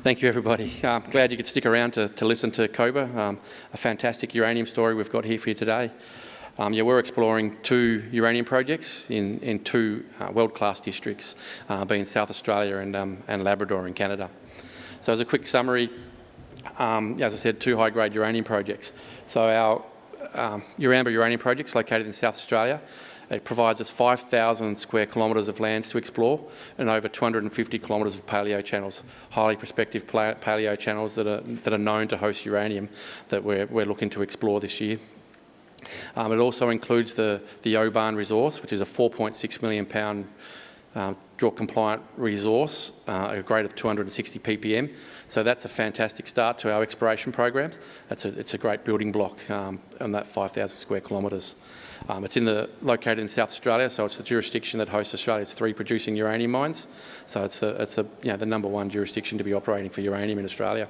Thank you, everybody. Glad you could stick around to listen to Koba, a fantastic uranium story we've got here for you today. We're exploring 2 uranium projects in 2 world-class districts, being South Australia and Labrador in Canada. So as a quick summary, as I said, 2 high-grade uranium projects. So our Uramba uranium project is located in South Australia. It provides us 5,000 square kilometres of lands to explore and over 250 kilometres of paleo channels, highly prospective paleo channels that are known to host uranium that we're looking to explore this year. It also includes the Oban resource, which is a 4.6 million pound JORC compliant resource, a grade of 260 ppm. So that's a fantastic start to our exploration programs. It's a great building block on that 5,000 square kilometres. It's located in South Australia, so it's the jurisdiction that hosts Australia's 3 producing uranium mines. So it's the #1 jurisdiction to be operating for uranium in Australia.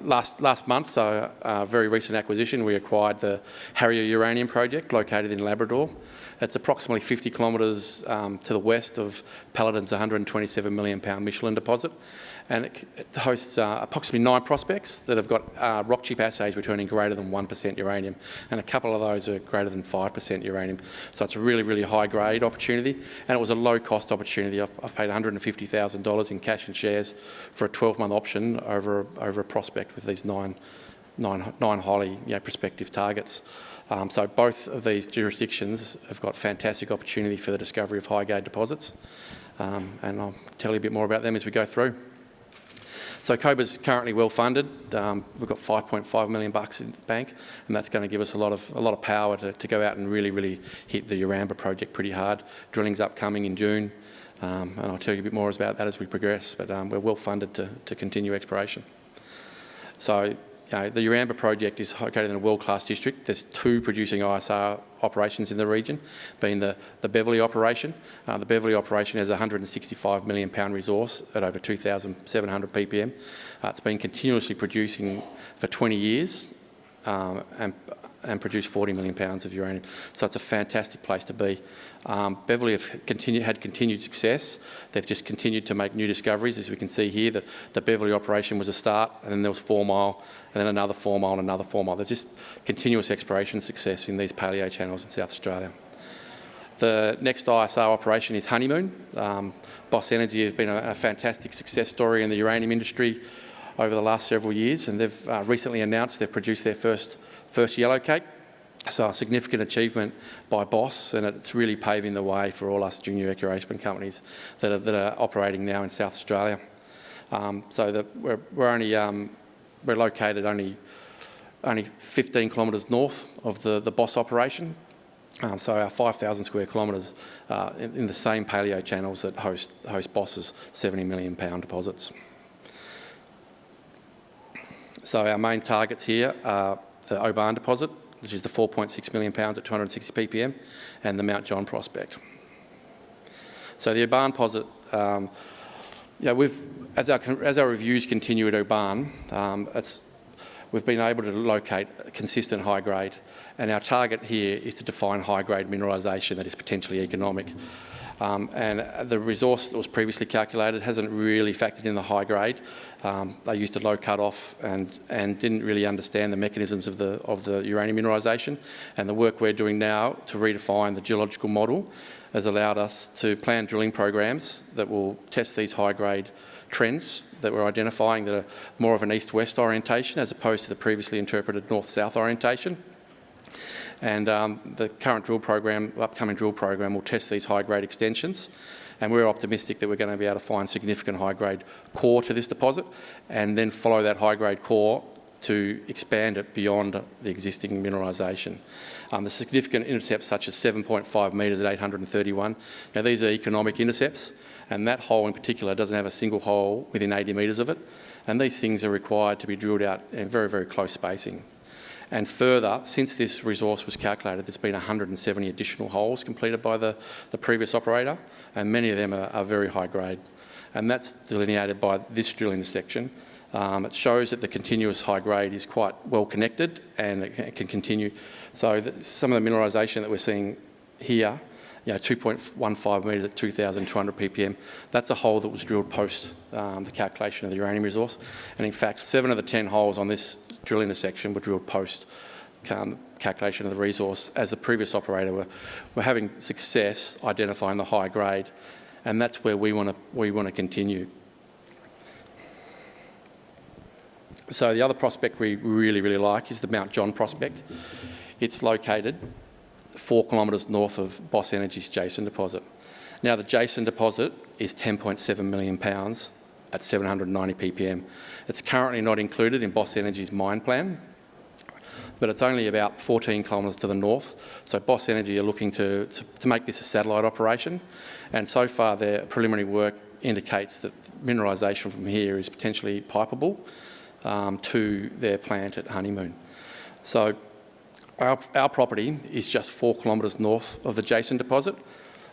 Last month, so a very recent acquisition, we acquired the RIU uranium project located in Labrador. It's approximately 50 kilometres to the west of Paladin's 127 million pound Michelin deposit, and it hosts approximately 9 prospects that have got rock chip assays returning greater than 1% uranium, and a couple of those are greater than 5% uranium. So it's a really, really high grade opportunity, and it was a low cost opportunity. I've paid $150,000 in cash and shares for a 12-month option over a prospect with these nine highly prospective targets. So both of these jurisdictions have got fantastic opportunity for the discovery of high-grade deposits, and I'll tell you a bit more about them as we go through. So Koba's currently well funded. We've got $5.5 million in the bank, and that's going to give us a lot of power to go out and really hit the Uramba project pretty hard. Drilling's upcoming in June, and I'll tell you a bit more about that as we progress. But we're well funded to continue exploration. So the Uramba project is located in a world-class district. There's 2 producing ISR operations in the region, being the Beverley operation. The Beverley operation has a 165 million pound resource at over 2,700 ppm. It's been continuously producing for 20 years and produced 40 million pounds of uranium. So it's a fantastic place to be. Beverley had continued success. They've just continued to make new discoveries. As we can see here, the Beverley operation was a start, and then there was 4 Mile, and then another 4 Mile and another 4 Mile. There's just continuous exploration success in these paleo channels in South Australia. The next ISR operation is Honeymoon. Boss Energy has been a fantastic success story in the uranium industry over the last several years, and they've recently announced they've produced their first yellow cake. So a significant achievement by Boss, and it's really paving the way for all us junior exploration companies that are operating now in South Australia. We're located only 15 kilometres north of the Boss operation. So our 5,000 square kilometres in the same paleo channels that host Boss's 70 million pound deposits. So our main targets here are the Oban deposit, which is the 4.6 million pounds at 260 ppm, and the Mount John prospect. So the Oban deposit, as our reviews continue at Oban, we've been able to locate a consistent high grade, and our target here is to define high grade mineralisation that is potentially economic. And the resource that was previously calculated hasn't really factored in the high grade. They used a low cut-off and didn't really understand the mechanisms of the uranium mineralisation. And the work we're doing now to redefine the geological model has allowed us to plan drilling programs that will test these high grade trends that we're identifying that are more of an east-west orientation as opposed to the previously interpreted north-south orientation. And the current upcoming drill program will test these high-grade extensions, and we're optimistic that we're going to be able to find significant high-grade core to this deposit and then follow that high-grade core to expand it beyond the existing mineralisation. The significant intercepts such as 7.5 metres at 831, these are economic intercepts, and that hole in particular doesn't have a single hole within 80 metres of it, and these things are required to be drilled out in very, very close spacing. And further, since this resource was calculated, there's been 170 additional holes completed by the previous operator, and many of them are very high grade. And that's delineated by this drilling section. It shows that the continuous high grade is quite well connected and it can continue. So some of the mineralisation that we're seeing here 2.15 metres at 2,200 ppm. That's a hole that was drilled post the calculation of the uranium resource. And in fact, 7 of the 10 holes on this drill intersection were drilled post calculation of the resource, as the previous operator were having success identifying the high grade, and that's where we want to continue. So the other prospect we really like is the Mount John prospect. It's located 4 kilometres north of Boss Energy's Jason deposit. Now the Jason deposit is 10.7 million pounds at 790 ppm. It's currently not included in Boss Energy's mine plan, but it's only about 14 kilometres to the north. So Boss Energy are looking to make this a satellite operation, and so far their preliminary work indicates that mineralisation from here is potentially pipeable to their plant at Honeymoon. So our property is just 4 kilometres north of the Jason deposit,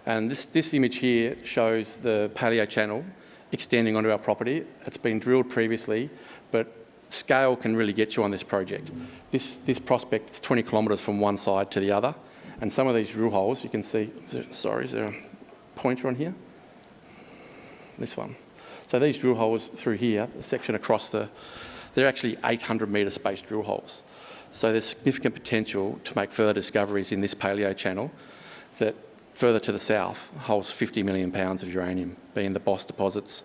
and this image here shows the paleo channel extending onto our property. It's been drilled previously, but scale can really get you on this project. This prospect is 20 kilometres from one side to the other, and some of these drill holes you can see, sorry, is there a pointer on here? This one. So these drill holes through here, the section across they're actually 800 metre spaced drill holes. So there's significant potential to make further discoveries in this paleo channel that further to the south holds 50 million pounds of uranium, being the Boss deposits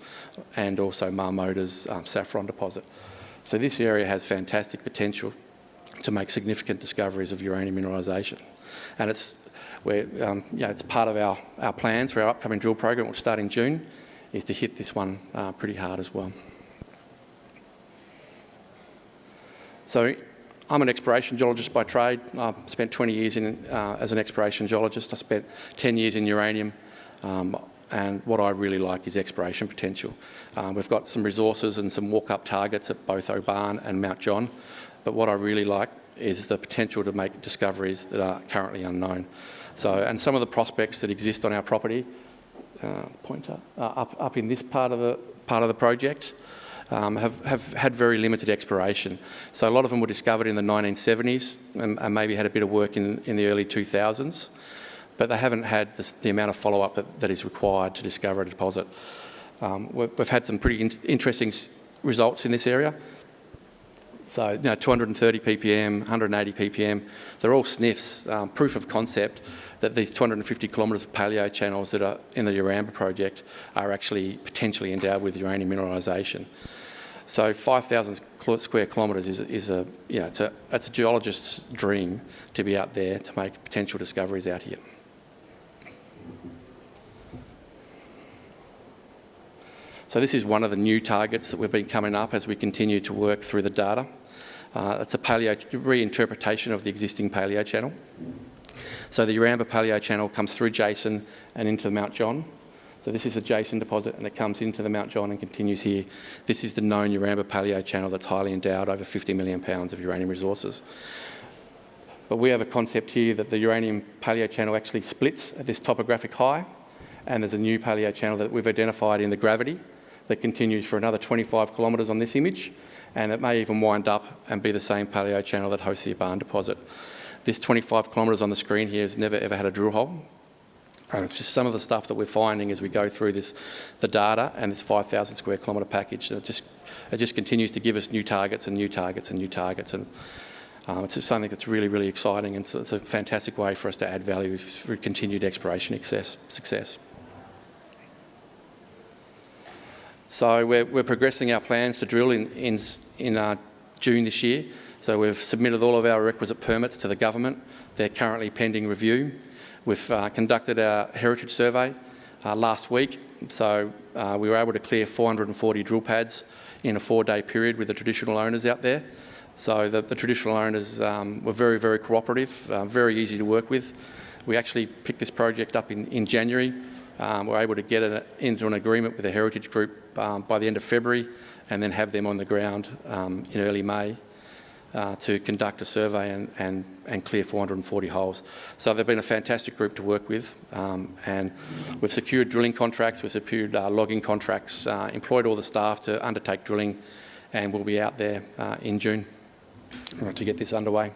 and also Marmota's saffron deposit. So this area has fantastic potential to make significant discoveries of uranium mineralisation. And it's part of our plans for our upcoming drill program, which will start in June, is to hit this one pretty hard as well. So I'm an exploration geologist by trade. I've spent 20 years as an exploration geologist. I spent 10 years in uranium. And what I really like is exploration potential. We've got some resources and some walk-up targets at both Oban and Mount John, but what I really like is the potential to make discoveries that are currently unknown. So, and some of the prospects that exist on our property, pointer, up in this part of the project, have had very limited exploration. So a lot of them were discovered in the 1970s and maybe had a bit of work in the early 2000s. But they haven't had the amount of follow-up that is required to discover a deposit. We've had some pretty interesting results in this area. So, 230 ppm, 180 ppm, they're all sniffs, proof of concept that these 250 kilometres of paleo channels that are in the Uramba project are actually potentially endowed with uranium mineralisation. So 5,000 square kilometres is a geologist's dream to be out there to make potential discoveries out here. So this is one of the new targets that we've been coming up as we continue to work through the data. It's a reinterpretation of the existing paleo channel. So the Uramba paleo channel comes through Jason and into Mount John. So this is the Jason deposit, and it comes into the Mount John and continues here. This is the known Uramba paleo channel that's highly endowed, over 50 million pounds of uranium resources. But we have a concept here that the uranium paleo channel actually splits at this topographic high, and there's a new paleo channel that we've identified in the gravity that continues for another 25 kilometres on this image, and it may even wind up and be the same paleo channel that hosts the Oban deposit. This 25 kilometres on the screen here has never ever had a drill hole, and it's just some of the stuff that we're finding as we go through the data and this 5,000 square kilometre package. And it just continues to give us new targets and new targets and new targets, and it's just something that's really exciting, and it's a fantastic way for us to add value through continued exploration success. So we're progressing our plans to drill in June this year. So we've submitted all of our requisite permits to the government. They're currently pending review. We've conducted our heritage survey last week. So we were able to clear 440 drill pads in a 4-day period with the traditional owners out there. So the traditional owners were very cooperative, very easy to work with. We actually picked this project up in January. We're able to get it into an agreement with the heritage group by the end of February, and then have them on the ground in early May to conduct a survey and clear 440 holes. So they've been a fantastic group to work with, and we've secured drilling contracts, we've secured logging contracts, employed all the staff to undertake drilling, and we'll be out there in June to get this underway.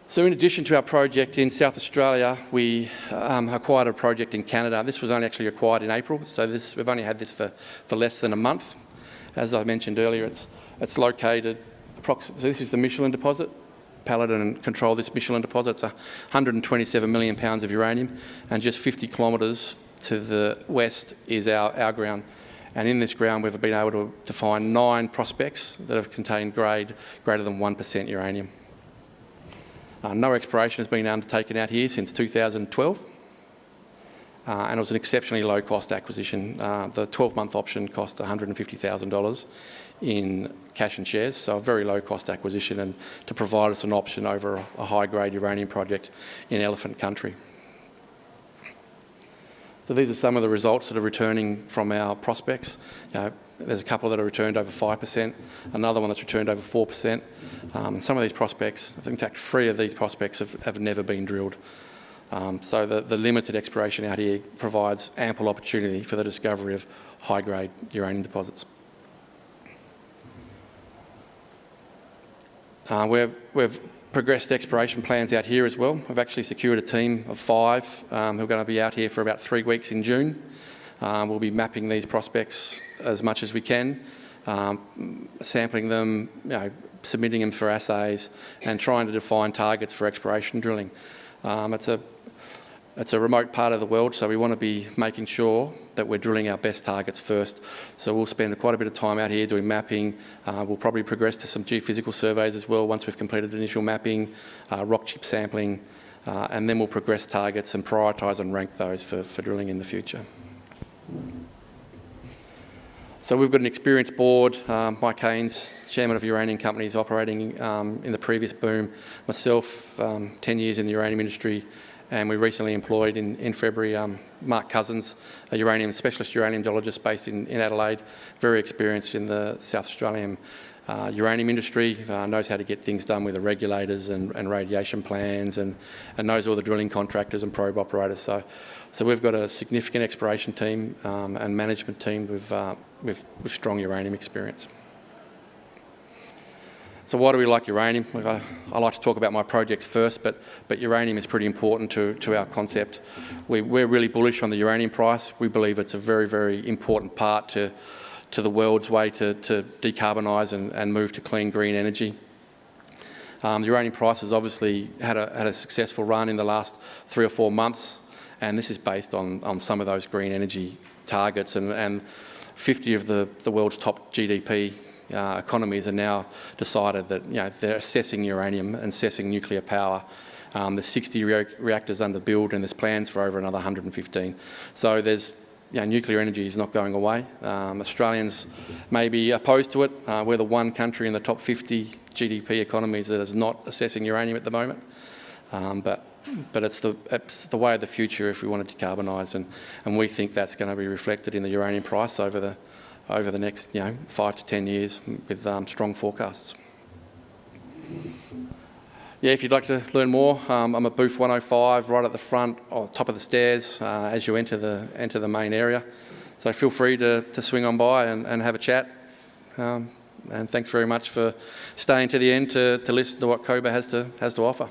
So in addition to our project in South Australia, we acquired a project in Canada. This was only actually acquired in April, so we've only had this for less than a month. As I mentioned earlier, it's located so this is the Michelin deposit. Paladin control this Michelin deposit. It's 127 million pounds of uranium, and just 50 kilometres to the west is our ground. And in this ground, we've been able to find 9 prospects that have contained grade greater than 1% uranium. No exploration has been undertaken out here since 2012, and it was an exceptionally low-cost acquisition. The 12-month option cost $150,000 in cash and shares, so a very low-cost acquisition, and to provide us an option over a high-grade uranium project in elephant country. So these are some of the results that are returning from our prospects. There's a couple that are returned over 5%, another one that's returned over 4%. And some of these prospects, in fact 3 of these prospects have never been drilled. So the limited exploration out here provides ample opportunity for the discovery of high-grade uranium deposits. We've progressed exploration plans out here as well. We've actually secured a team of 5 who are going to be out here for about 3 weeks in June. We'll be mapping these prospects as much as we can, sampling them, submitting them for assays, and trying to define targets for exploration drilling. It's a remote part of the world, so we want to be making sure that we're drilling our best targets first. So we'll spend quite a bit of time out here doing mapping. We'll probably progress to some geophysical surveys as well once we've completed initial mapping, rock chip sampling, and then we'll progress targets and prioritise and rank those for drilling in the future. So we've got an experienced board. Mike Haynes, chairman of uranium companies operating in the previous boom. Myself, 10 years in the uranium industry, and we recently employed in February Mark Cousins, a specialist uranium geologist based in Adelaide, very experienced in the South Australian uranium industry, knows how to get things done with the regulators and radiation plans, and knows all the drilling contractors and probe operators. So we've got a significant exploration team and management team with strong uranium experience. So why do we like uranium? I like to talk about my projects first, but uranium is pretty important to our concept. We're really bullish on the uranium price. We believe it's a very, very important part to the world's way to decarbonise and move to clean green energy. The uranium price has obviously had a successful run in the last 3 or 4 months, and this is based on some of those green energy targets, and 50 of the world's top GDP economies are now decided that they're assessing uranium and assessing nuclear power. There's 60 reactors under build, and there's plans for over another 115. So nuclear energy is not going away. Australians may be opposed to it. We're the one country in the top 50 GDP economies that is not assessing uranium at the moment. But it's the way of the future if we want to decarbonise, and we think that's going to be reflected in the uranium price over the next 5 to 10 years with strong forecasts. Yeah, if you'd like to learn more, I'm at booth 105, right at the front, or top of the stairs as you enter the main area. So feel free to swing on by and have a chat. And thanks very much for staying to the end to listen to what Koba has to offer.